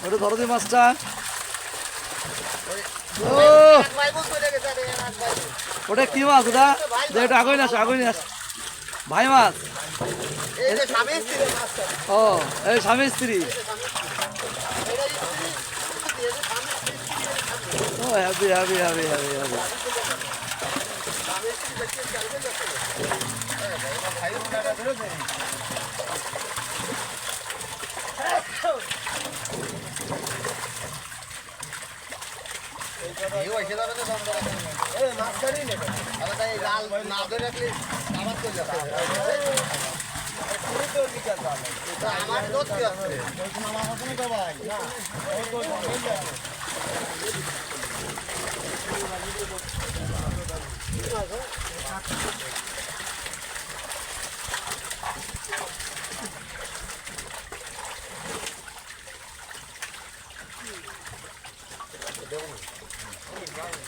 ওটা ধরো দি মাছটা। ওটা কি মাছ ওটা? এটা আগুন আসে, আগুন আসে ভাই মাছ। ও এই স্বামী স্ত্রী। ও happy happy happy happy happy.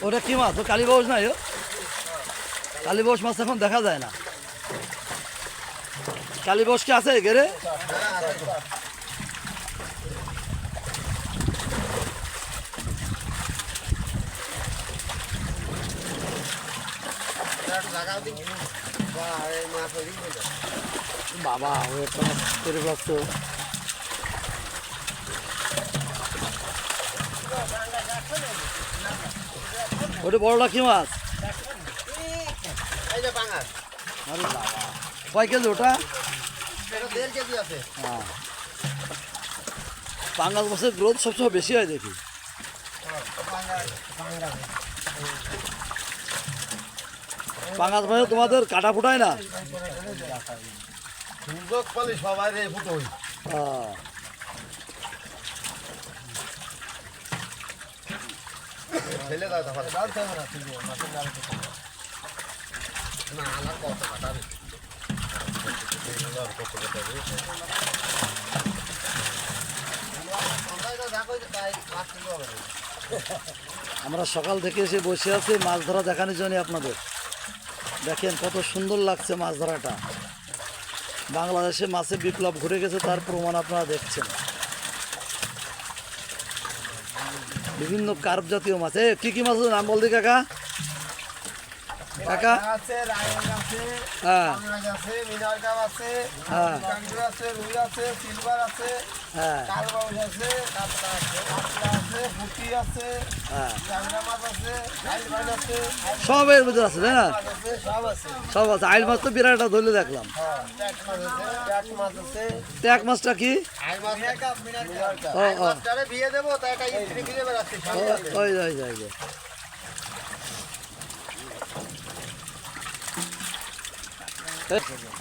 ওটা কি মাছ? ও কালীবাউস নাই? কালীবাউস মাছ এখন দেখা যায় না। কালীবাউস কি আছে ঘেরে? বাবা ও একটা মাছ করে পাচ্ছ। ওটা বড়টা কি মাছ? আরে বাবা কয় কেজি ওটা? হ্যাঁ পাঙ্গাস মাছের গ্রোথ সবসময় বেশি হয় দেখি। পাঙ্গাস মাছে তোমাদের কাটা ফুটায় না? আমরা সকাল থেকে এসে বসে আছি মাছ ধরা দেখানোর জন্য আপনাদের। দেখেন কত সুন্দর লাগছে মাছ ধরাটা। বাংলাদেশে মাছের বিপ্লব ঘুরে গেছে তার প্রমাণ আপনারা দেখছেন। বিভিন্ন কার্প জাতীয় মাছ। কি কি মাছের নাম বলতে কাকা? কাকা হ্যাঁ হ্যাঁ সবের ভিতরে আছে তাই না? সব আছে। আইল মাছ তো বিরাটটা ধরলে দেখলাম। ট্যাক মাছটা কি?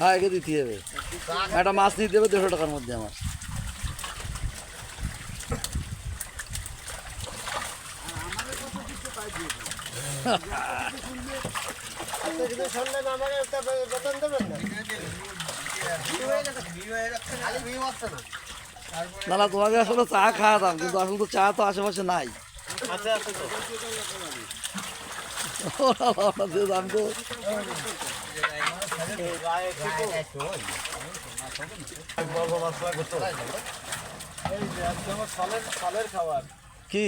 হ্যাঁ একে দিতে হবে। একটা মাছ নিতে হবে 150 টাকার মধ্যে আমার। না না তোমাকে আসলে চা খাওয়াতাম কিন্তু আসলে তো চা তো আশেপাশে নাই। আমি তো কি